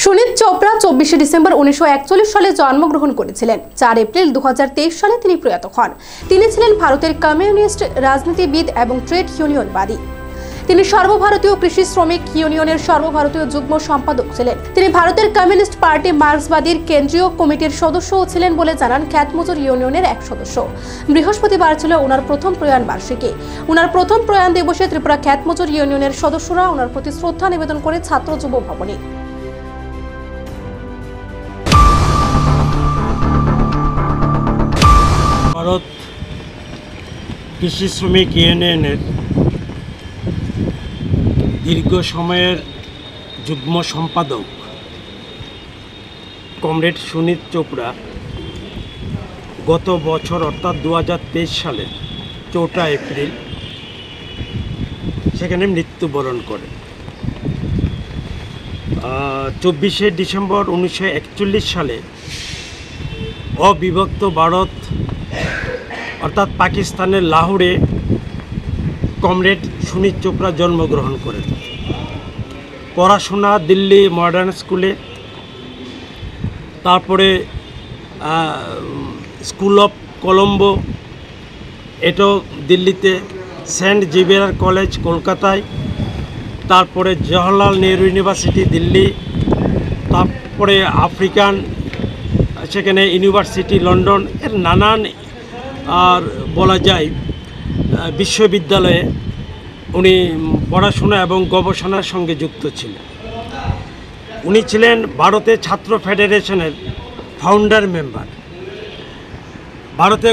Sunit Chopra 24 December 1941 সালে জন্মগ্রহণ করেছিলেন। 4 এপ্রিল 2023 সালে তিনি প্রয়াত হন। তিনি ছিলেন ভারতের কমিউনিস্ট রাজনীতিবিদ এবং ট্রেড ইউনিয়নবাদী। তিনি সর্বভারতীয় কৃষি শ্রমিক ইউনিয়নের সর্বভারতীয় যুগ্ম সম্পাদক ছিলেন। তিনি ভারতের কমিউনিস্ট পার্টি মার্ক্সবাদীর কেন্দ্রীয় কমিটির সদস্যও ছিলেন বলে জানান খ্যাতমজুর ইউনিয়নের এক সদস্য। বৃহস্পতিবার ছিল ওনার প্রথম প্রয়াণ বার্ষিকী। ওনার প্রথম প্রয়াণ দিবসে ত্রিপুরা খ্যাতমজুর ইউনিয়নের সদস্যরা ওনার প্রতি শ্রদ্ধা নিবেদন করে ছাত্র যুব ভবনে। ভারত কৃষি শ্রমিক ইউনিয়নের দীর্ঘ সময়ের যুগ্ম সম্পাদক কমরেড সুনীত চোপড়া গত বছর অর্থাৎ 2023 সালের 4 এপ্রিল সেখানে মৃত্যুবরণ করেন। 24 ডিসেম্বর 1941 সালে অবিভক্ত ভারত অর্থাৎ পাকিস্তানের লাহোরে কমরেড সুনীত চোপড়া জন্মগ্রহণ করেন। পড়াশোনা দিল্লি মডার্ন স্কুলে, তারপরে স্কুল অফ কলম্বো এটাও দিল্লিতে, সেন্ট জেভিয়ার কলেজ কলকাতায়, তারপরে জওহরলাল নেহরু ইউনিভার্সিটি দিল্লি, তারপরে আফ্রিকান সেখানে ইউনিভার্সিটি লন্ডন, এর নানান আর বলা যায় বিশ্ববিদ্যালয়ে উনি পড়াশোনা এবং গবেষণার সঙ্গে যুক্ত ছিলেন। উনি ছিলেন ভারতের ছাত্র ফেডারেশনের ফাউন্ডার মেম্বার। ভারতে